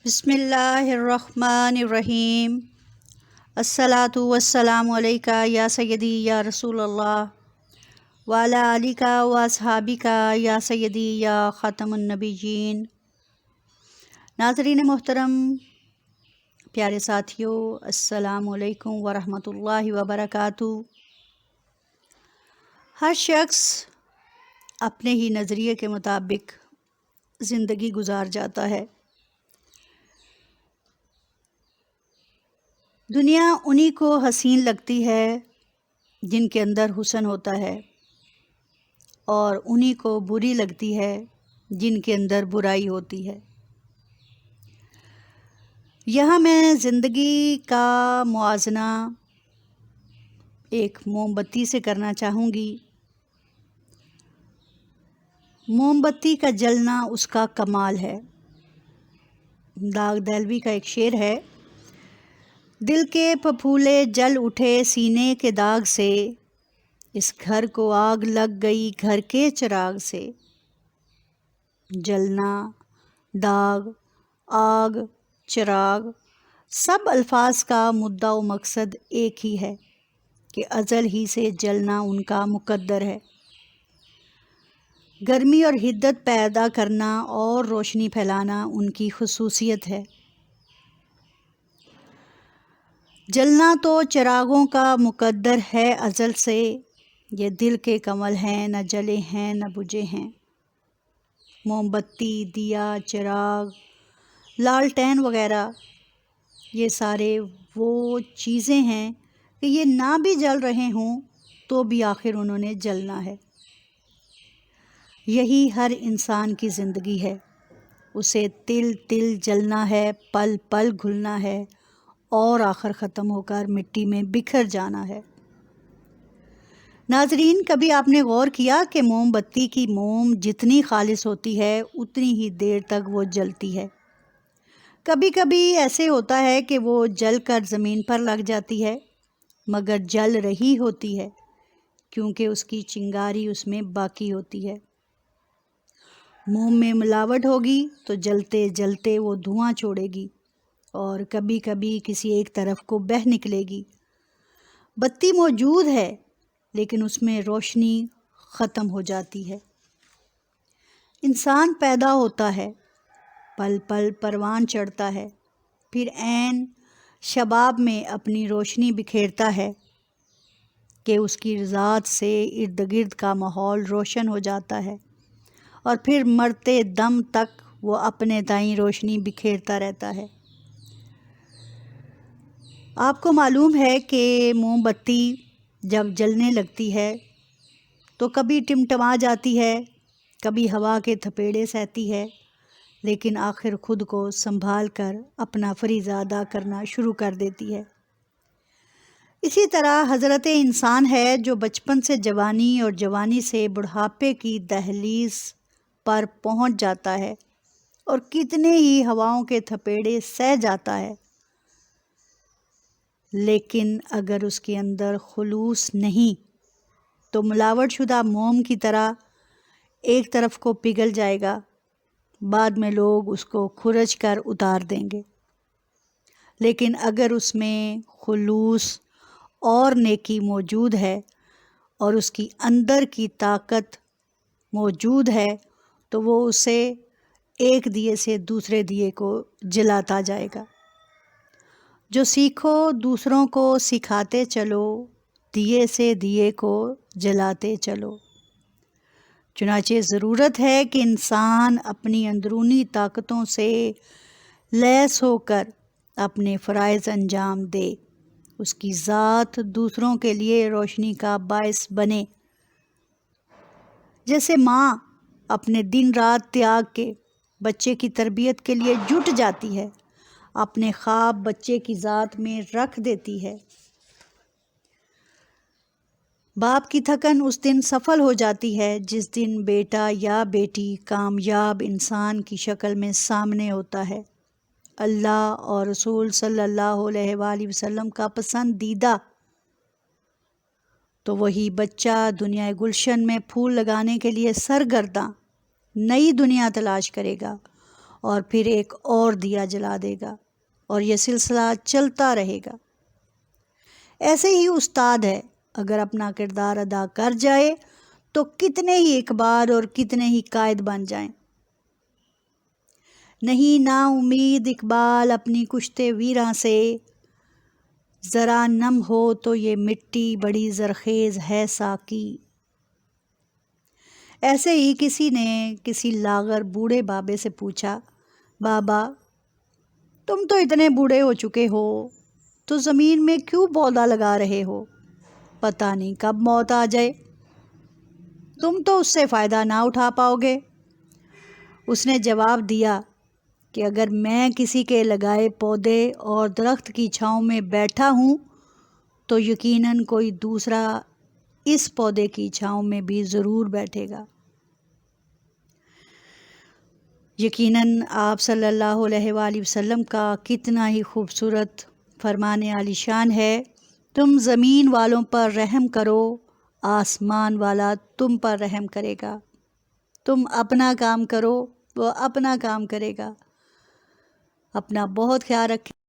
بسم اللہ الرحمن الرحیم۔ الصلاۃ والسلام علیکہ یا سیدی یا رسول اللہ وعلی آلک و اصحابک یا سیدی یا خاتم النبیین۔ ناظرین محترم، پیارے ساتھیوں، السلام علیکم ورحمۃ اللہ وبرکاتہ۔ ہر شخص اپنے ہی نظریے کے مطابق زندگی گزار جاتا ہے۔ دنیا انہی کو حسین لگتی ہے جن کے اندر حسن ہوتا ہے، اور انہی کو بری لگتی ہے جن کے اندر برائی ہوتی ہے۔ یہاں میں زندگی کا موازنہ ایک موم بتی سے کرنا چاہوں گی۔ موم بتی کا جلنا اس کا کمال ہے۔ داغ دہلوی کا ایک شعر ہے: دل کے پھپھولے جل اٹھے سینے کے داغ سے، اس گھر کو آگ لگ گئی گھر کے چراغ سے۔ جلنا، داغ، آگ، چراغ، سب الفاظ کا مدعا و مقصد ایک ہی ہے کہ ازل ہی سے جلنا ان کا مقدر ہے۔ گرمی اور حدت پیدا کرنا اور روشنی پھیلانا ان کی خصوصیت ہے۔ جلنا تو چراغوں کا مقدر ہے ازل سے، یہ دل کے کنول ہیں نہ جلے ہیں نہ بجھے ہیں۔ موم بتی، دیا، چراغ، لالٹین وغیرہ یہ سارے وہ چیزیں ہیں کہ یہ نہ بھی جل رہے ہوں تو بھی آخر انہوں نے جلنا ہے۔ یہی ہر انسان کی زندگی ہے، اسے تل تل جلنا ہے، پل پل گھلنا ہے اور آخر ختم ہو کر مٹی میں بکھر جانا ہے۔ ناظرین، کبھی آپ نے غور کیا کہ موم بتی کی موم جتنی خالص ہوتی ہے اتنی ہی دیر تک وہ جلتی ہے؟ کبھی کبھی ایسے ہوتا ہے کہ وہ جل کر زمین پر لگ جاتی ہے، مگر جل رہی ہوتی ہے کیونکہ اس کی چنگاری اس میں باقی ہوتی ہے۔ موم میں ملاوٹ ہوگی تو جلتے جلتے وہ دھواں چھوڑے گی اور کبھی کبھی کسی ایک طرف کو بہہ نکلے گی۔ بتی موجود ہے لیکن اس میں روشنی ختم ہو جاتی ہے۔ انسان پیدا ہوتا ہے، پل پل پروان چڑھتا ہے، پھر عین شباب میں اپنی روشنی بکھیرتا ہے کہ اس کی ذات سے ارد گرد کا ماحول روشن ہو جاتا ہے، اور پھر مرتے دم تک وہ اپنے تئیں روشنی بکھیرتا رہتا ہے۔ آپ کو معلوم ہے کہ موم بتی جب جلنے لگتی ہے تو کبھی ٹمٹما جاتی ہے، کبھی ہوا کے تھپیڑے سہتی ہے، لیکن آخر خود کو سنبھال کر اپنا فریضہ ادا کرنا شروع کر دیتی ہے۔ اسی طرح حضرت انسان ہے جو بچپن سے جوانی اور جوانی سے بڑھاپے کی دہلیز پر پہنچ جاتا ہے اور کتنے ہی ہواؤں کے تھپیڑے سہ جاتا ہے، لیکن اگر اس کے اندر خلوص نہیں تو ملاوٹ شدہ موم کی طرح ایک طرف کو پگھل جائے گا، بعد میں لوگ اس کو کھرچ کر اتار دیں گے۔ لیکن اگر اس میں خلوص اور نیکی موجود ہے اور اس کی اندر کی طاقت موجود ہے تو وہ اسے ایک دیے سے دوسرے دیے کو جلاتا جائے گا۔ جو سیکھو دوسروں کو سکھاتے چلو، دیے سے دیے کو جلاتے چلو۔ چنانچہ ضرورت ہے کہ انسان اپنی اندرونی طاقتوں سے لیس ہو کر اپنے فرائض انجام دے، اس کی ذات دوسروں کے لیے روشنی کا باعث بنے۔ جیسے ماں اپنے دن رات تیاگ کے بچے کی تربیت کے لیے جٹ جاتی ہے، اپنے خواب بچے کی ذات میں رکھ دیتی ہے، باپ کی تھکن اس دن سفل ہو جاتی ہے جس دن بیٹا یا بیٹی کامیاب انسان کی شکل میں سامنے ہوتا ہے، اللہ اور رسول صلی اللہ علیہ وآلہ وسلم کا پسندیدہ۔ تو وہی بچہ دنیا گلشن میں پھول لگانے کے لیے سرگرداں نئی دنیا تلاش کرے گا اور پھر ایک اور دیا جلا دے گا اور یہ سلسلہ چلتا رہے گا۔ ایسے ہی استاد ہے، اگر اپنا کردار ادا کر جائے تو کتنے ہی اقبال اور کتنے ہی قائد بن جائیں۔ نہیں نا امید اقبال اپنی کشتے ویراں سے، ذرا نم ہو تو یہ مٹی بڑی زرخیز ہے ساقی۔ ایسے ہی کسی نے کسی لاغر بوڑھے بابے سے پوچھا، بابا تم تو اتنے بوڑھے ہو چکے ہو تو زمین میں کیوں پودا لگا رہے ہو؟ پتہ نہیں کب موت آ جائے، تم تو اس سے فائدہ نہ اٹھا پاؤ گے۔ اس نے جواب دیا کہ اگر میں کسی کے لگائے پودے اور درخت کی چھاؤں میں بیٹھا ہوں تو یقیناً کوئی دوسرا اس پودے کی چھاؤں میں بھی ضرور بیٹھے گا۔ یقیناً آپ صلی اللہ علیہ وآلہ وسلم کا کتنا ہی خوبصورت فرمان عالی شان ہے، تم زمین والوں پر رحم کرو، آسمان والا تم پر رحم کرے گا۔ تم اپنا کام کرو، وہ اپنا کام کرے گا۔ اپنا بہت خیال رکھیں۔